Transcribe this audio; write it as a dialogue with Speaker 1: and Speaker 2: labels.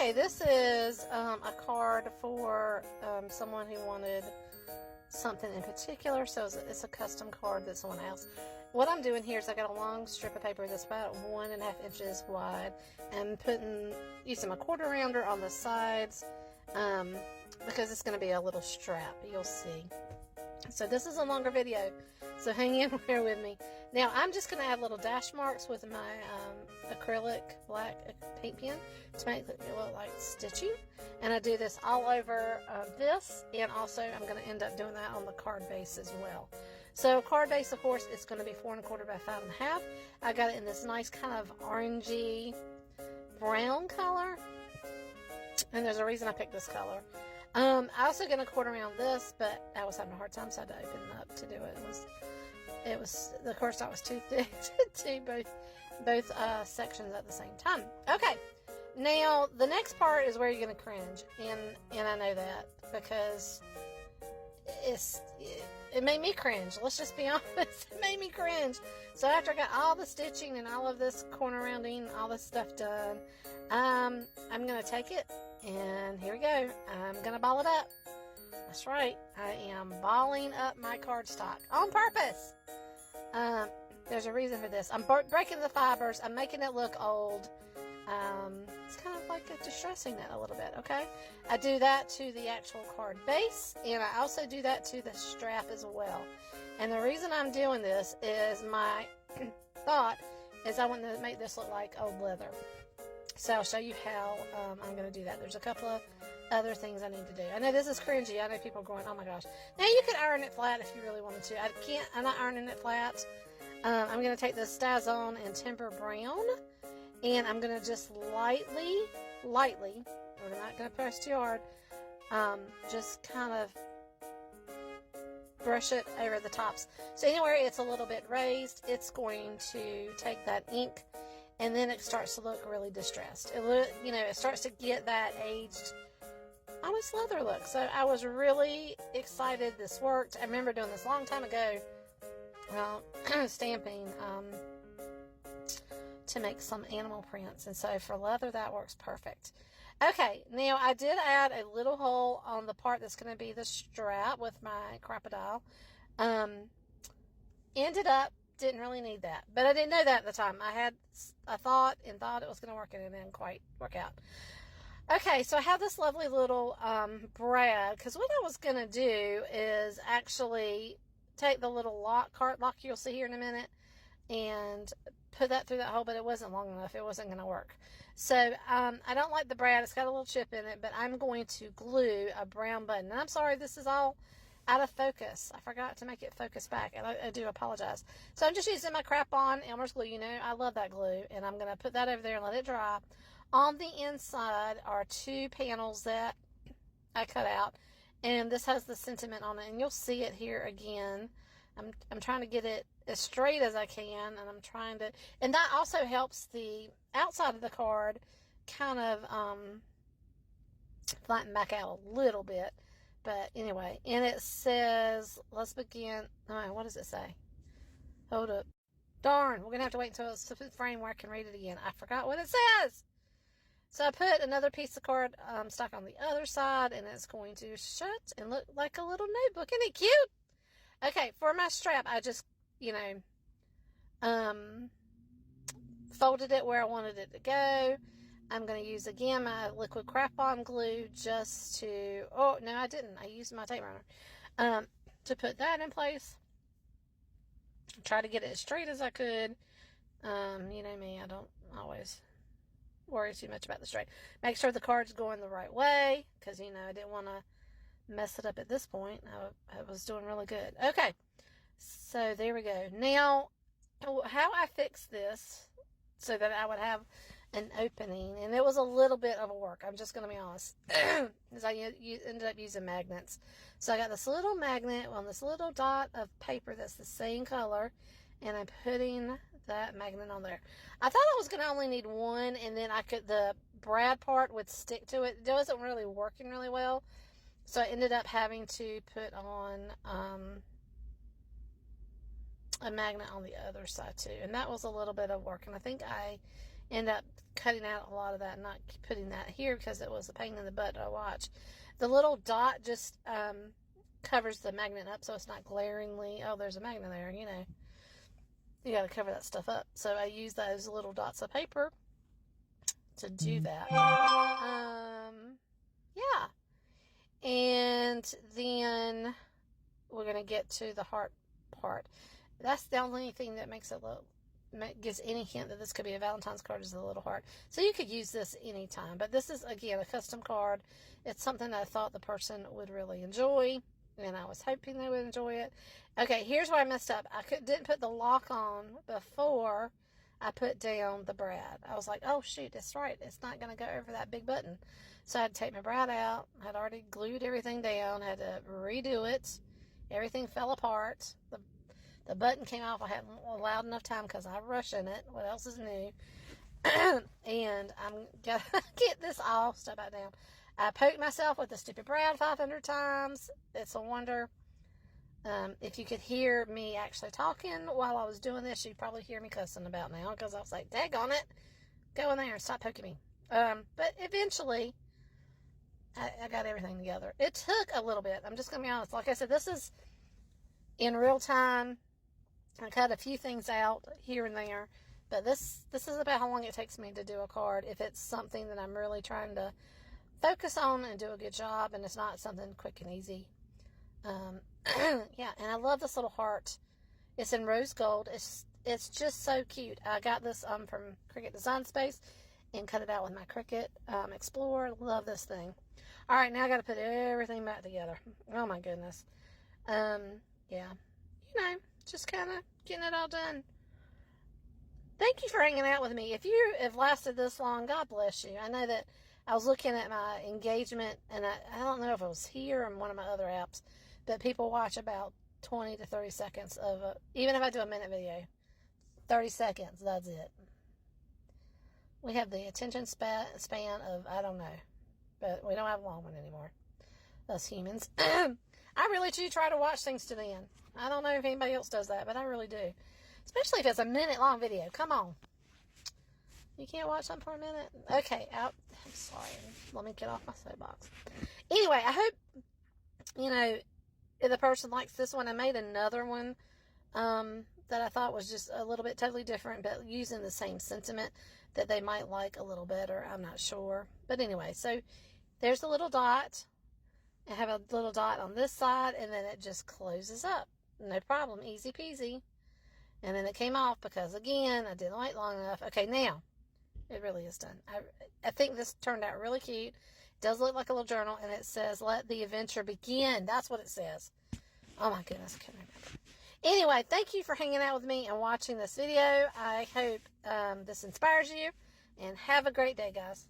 Speaker 1: Okay, this is a card for someone who wanted something in particular, so it's a custom card that someone else. What I'm doing here is I got a long strip of paper that's about 1.5 inches wide, and using my quarter rounder on the sides because it's going to be a little strap. You'll see. So this is a longer video, so hang in here with me. Now I'm just going to add little dash marks with my acrylic black paint pen to make it look like stitching, and I do this all over this, and also I'm going to end up doing that on the card base as well. So card base, of course, it's going to be 4.25 by 5.5. I got it in this nice kind of orangey brown color, and there's a reason I picked this color. I also going to quarter around this, but I was having a hard time, so I had to open it up to do it. The cardstock was too thick to do both sections at the same time. Okay, now the next part is where you're going to cringe, and I know that because it made me cringe. Let's just be honest, it made me cringe. So after I got all the stitching and all of this corner rounding, all this stuff done, I'm going to take it, and here we go. I'm going to ball it up. That's right, I am balling up my cardstock on purpose. There's a reason for this. I'm breaking the fibers. I'm making it look old. It's kind of like distressing it a little bit, okay? I do that to the actual card base, and I also do that to the strap as well. And the reason I'm doing this is my thought is I want to make this look like old leather. So I'll show you how I'm going to do that. There's a couple of other things I need to do. I know this is cringy. I know people are going, oh my gosh. Now you could iron it flat if you really wanted to. I'm not ironing it flat. I'm going to take this Stazone and Timber Brown, and I'm going to just lightly, we're not going to press too hard, just kind of brush it over the tops. So anywhere it's a little bit raised, it's going to take that ink, and then it starts to look really distressed. It starts to get that aged, almost leather look. So I was really excited this worked. I remember doing this a long time ago, stamping to make some animal prints, and so for leather that works perfect. Okay, now I did add a little hole on the part that's going to be the strap with my crocodile. Ended up didn't really need that, but I didn't know that at the time. I thought it was going to work, and it didn't quite work out. Okay, so I have this lovely little brad, because what I was going to do is actually take the little card lock you'll see here in a minute and put that through that hole, but it wasn't long enough. It wasn't going to work. So I don't like the brad. It's got a little chip in it, but I'm going to glue a brown button. And I'm sorry, this is all out of focus. I forgot to make it focus back, and I do apologize. So I'm just using my Crap-On Elmer's glue. You know, I love that glue, and I'm going to put that over there and let it dry. On the inside are 2 panels that I cut out, and this has the sentiment on it, and you'll see it here again. I'm trying to get it as straight as I can, and and that also helps the outside of the card kind of flatten back out a little bit. But anyway, and it says, let's begin. Oh, what does it say? Hold up. Darn, we're going to have to wait until it's the frame where I can read it again. I forgot what it says. So I put another piece of card stock on the other side, and it's going to shut and look like a little notebook. Isn't it cute? Okay, for my strap, I just, folded it where I wanted it to go. I'm going to use, again, my liquid Crap-On glue just to, oh, no, I didn't. I used my tape runner to put that in place. Try to get it as straight as I could. You know me, I don't always worry too much about the straight. Make sure the card's going the right way, because, I didn't want to mess it up at this point. I was doing really good. Okay, so there we go. Now, how I fixed this so that I would have an opening, and it was a little bit of a work, I'm just going to be honest, because I ended up using magnets. So I got this little magnet on this little dot of paper that's the same color, and I'm putting that magnet on there. I thought I was going to only need one, and then the brad part would stick to it. It wasn't really working really well, so I ended up having to put on a magnet on the other side too, and that was a little bit of work, and I think I end up cutting out a lot of that and not putting that here because it was a pain in the butt to watch. The little dot just covers the magnet up so it's not glaringly, oh, there's a magnet there, you know. You got to cover that stuff up. So I use those little dots of paper to do that. Yeah. And then we're going to get to the heart part. That's the only thing that makes it look, gives any hint that this could be a Valentine's card is the little heart. So you could use this anytime. But this is, again, a custom card. It's something that I thought the person would really enjoy. And I was hoping they would enjoy it. Okay, here's where I messed up. I didn't put the lock on before I put down the brad. I was like, oh, shoot, that's right. It's not going to go over that big button. So I had to take my brad out. I had already glued everything down. I had to redo it. Everything fell apart. The button came off. I hadn't allowed enough time because I rush in it. What else is new? And I'm going to get this all stuff back down. I poked myself with the stupid brad 500 times. It's a wonder. If you could hear me actually talking while I was doing this, you'd probably hear me cussing about now because I was like, daggone it, go in there and stop poking me. But eventually, I got everything together. It took a little bit. I'm just going to be honest. Like I said, this is in real time. I cut a few things out here and there. But this is about how long it takes me to do a card if it's something that I'm really trying to focus on and do a good job, and it's not something quick and easy. Yeah, and I love this little heart. It's in rose gold. It's just so cute. I got this from Cricut Design Space and cut it out with my Cricut Explorer. Love this thing. All right, now I got to put everything back together. Oh my goodness. Yeah, you know, just kind of getting it all done. Thank you for hanging out with me. If you have lasted this long, God bless you. I know that I was looking at my engagement, and I don't know if it was here or in one of my other apps, but people watch about 20 to 30 seconds of even if I do a minute video, 30 seconds, that's it. We have the attention span of, I don't know, but we don't have a long one anymore, us humans. I really do try to watch things to the end. I don't know if anybody else does that, but I really do. Especially if it's a minute-long video. Come on. You can't watch something for a minute? Okay, I'm sorry. Let me get off my soapbox. Anyway, I hope, you know, if the person likes this one. I made another one that I thought was just a little bit totally different, but using the same sentiment that they might like a little better. I'm not sure. But anyway, so there's the little dot. I have a little dot on this side, and then it just closes up. No problem. Easy peasy. And then it came off because, again, I didn't wait long enough. Okay, now, it really is done. I think this turned out really cute. It does look like a little journal, and it says, let the adventure begin. That's what it says. Oh, my goodness, I can't remember. Anyway, thank you for hanging out with me and watching this video. I hope this inspires you, and have a great day, guys.